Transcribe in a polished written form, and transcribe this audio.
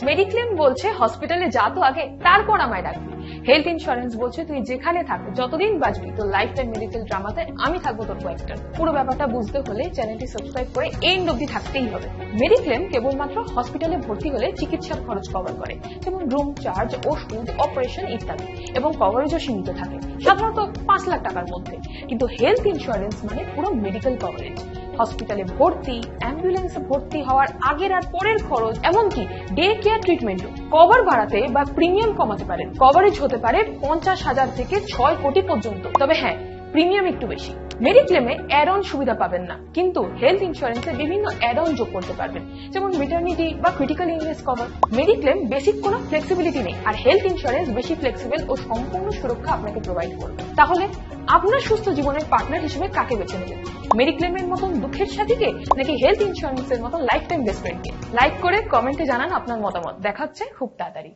Mediclaim বলছে হসপিটালে যা তো আগে, তারপর আমায় ডাকবি। হেলথ ইন্স্যুরেন্স বলছে তুই যেখানে থাক, যতদিন বাঁচবি, তোর লাইফ টাইম মেডিকেল ড্রামাতে আমি থাকবো তোর কোয়েক্টর। পুরো ব্যাপারটা বুঝতে হলে চ্যানেলটি সাবস্ক্রাইব করে এন্ড অব্দি থাকতেই হবে। মেডিক্লেম কেবলমাত্র হসপিটালে ভর্তি হলে চিকিৎসা খরচ কভার করে, যেমন রুম চার্জ, ওষুধ, অপারেশন ইত্যাদি, এবং কভারেজও সীমিত থাকে, সাধারণত 5 লাখ টাকার মধ্যে। কিন্তু হেলথ ইন্স্যুরেন্স মানে পুরো মেডিকেল কভারেজ। হসপিটালে ভর্তি, অ্যাম্বুলেন্সে ভর্তি হওয়ার আগের আর পরের খরচ, এমনকি ডে কেয়ার ট্রিটমেন্টও। কভার বাড়াতে বা প্রিমিয়াম কমাতে পারেন। কভারেজ হতে পারে 50,000 থেকে 6 কোটি পর্যন্ত। তবে হ্যাঁ, প্রিমিয়াম একটু বেশি। মেডিক্লেমে অ্যাড অন সুবিধা পাবেন না, কিন্তু হেলথ ইন্স্যুরেন্সে বিভিন্ন অ্যাড অন যোগ করতে পারবেন, যেমন মেটারনিটি বা critical illness cover. Mediclaim basic কোনো ফ্লেক্সিবিলিটি নেই, আর হেলথ ইন্স্যুরেন্স বেশি ফ্লেক্সিবল ও সম্পূর্ণ সুরক্ষা আপনাকে প্রোভাইড করবে। তাহলে আপনার সুস্থ জীবনের পার্টনার হিসেবে কাকে বেছে নেবেন? মেডিক্লেমের মতন দুঃখের সাথীকে, নাকি হেলথ ইন্স্যুরেন্সের মতন লাইফ টাইম বেস্ট ফ্রেন্ডকে? লাইক করে কমেন্টে জানান আপনার মতামত। দেখা হচ্ছে খুব তাড়াতাড়ি।